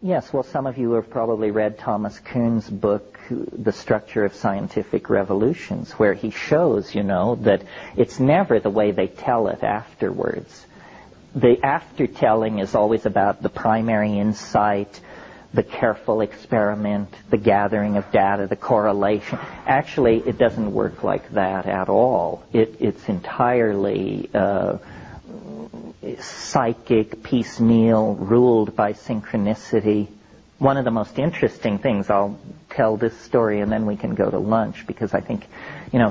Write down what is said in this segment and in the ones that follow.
Yes, well, some of you have probably read Thomas Kuhn's book, The Structure of Scientific Revolutions, where he shows, that it's never the way they tell it afterwards. The aftertelling is always about the primary insight, the careful experiment, the gathering of data, the correlation. Actually, it doesn't work like that at all. It's entirely psychic, piecemeal, ruled by synchronicity. One of the most interesting things, I'll tell this story and then we can go to lunch, because I think,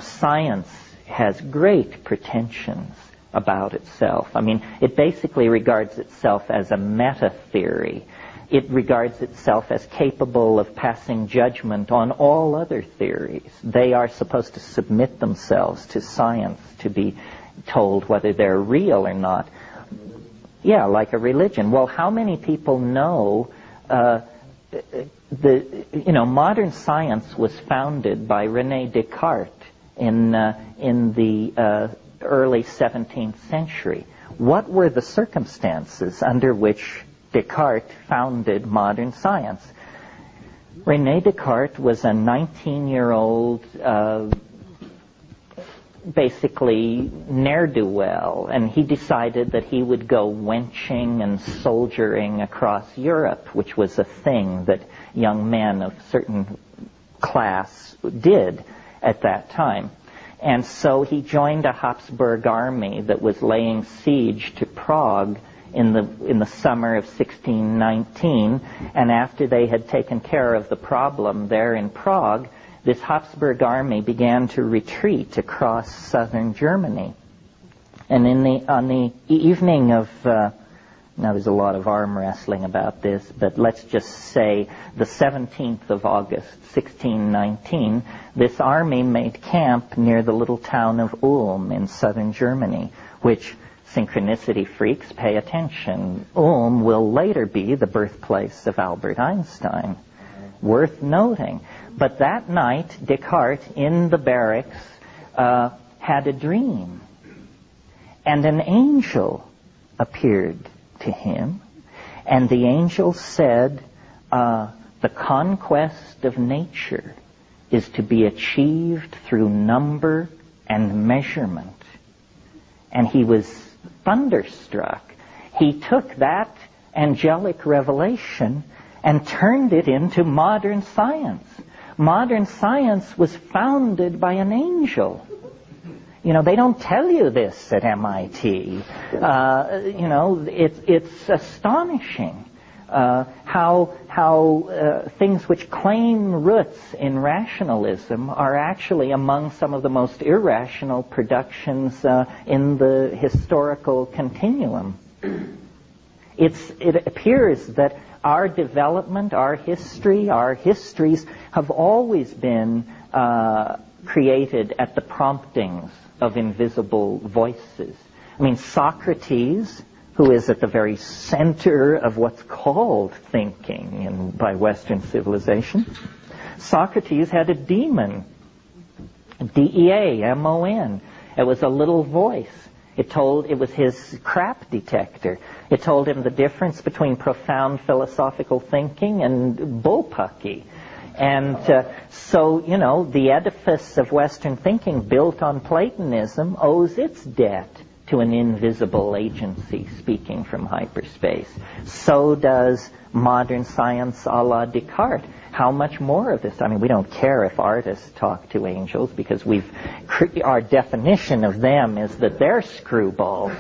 science has great pretensions about itself. I mean, it basically regards itself as a meta-theory. It regards itself as capable of passing judgment on all other theories. They are supposed to submit themselves to science to be told whether they're real or not. Yeah, like a religion. Well, how many people know modern science was founded by René Descartes in the early 17th century. What were the circumstances under which Descartes founded modern science? René Descartes was a 19-year-old basically ne'er-do-well, and he decided that he would go wenching and soldiering across Europe, which was a thing that young men of certain class did at that time. And so he joined a Habsburg army that was laying siege to Prague in the summer of 1619, and after they had taken care of the problem there in Prague, this Habsburg army began to retreat across southern Germany. And on the evening of, now there's a lot of arm wrestling about this, but let's just say the 17th of August, 1619, this army made camp near the little town of Ulm in southern Germany, which, synchronicity freaks, pay attention, Ulm will later be the birthplace of Albert Einstein. Worth noting. But that night, Descartes, in the barracks, had a dream. And an angel appeared to him. And the angel said, the conquest of nature is to be achieved through number and measurement. And he was thunderstruck. He took that angelic revelation and turned it into modern science. Modern science was founded by an angel. They don't tell you this at MIT. It's astonishing how things which claim roots in rationalism are actually among some of the most irrational productions in the historical continuum. It appears that our development, our histories have always been created at the promptings of invisible voices. I mean, Socrates, who is at the very center of what's called thinking by Western civilization, Socrates had a demon, D-E-A-M-O-N. It was a little voice. It was his crap detector. It told him the difference between profound philosophical thinking and bullpucky. And so, the edifice of Western thinking built on Platonism owes its debt to an invisible agency speaking from hyperspace. So does modern science a la Descartes. How much more of this? I mean, we don't care if artists talk to angels because our definition of them is that they're screwballs.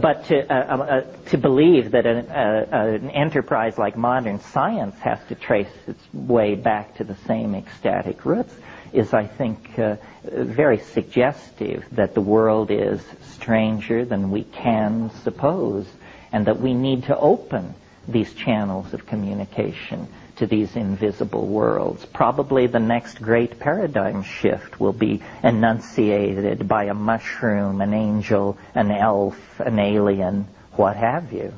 But to believe that an enterprise like modern science has to trace its way back to the same ecstatic roots is, I think, very suggestive that the world is stranger than we can suppose, and that we need to open these channels of communication to these invisible worlds. Probably the next great paradigm shift will be enunciated by a mushroom, an angel, an elf, an alien, what have you.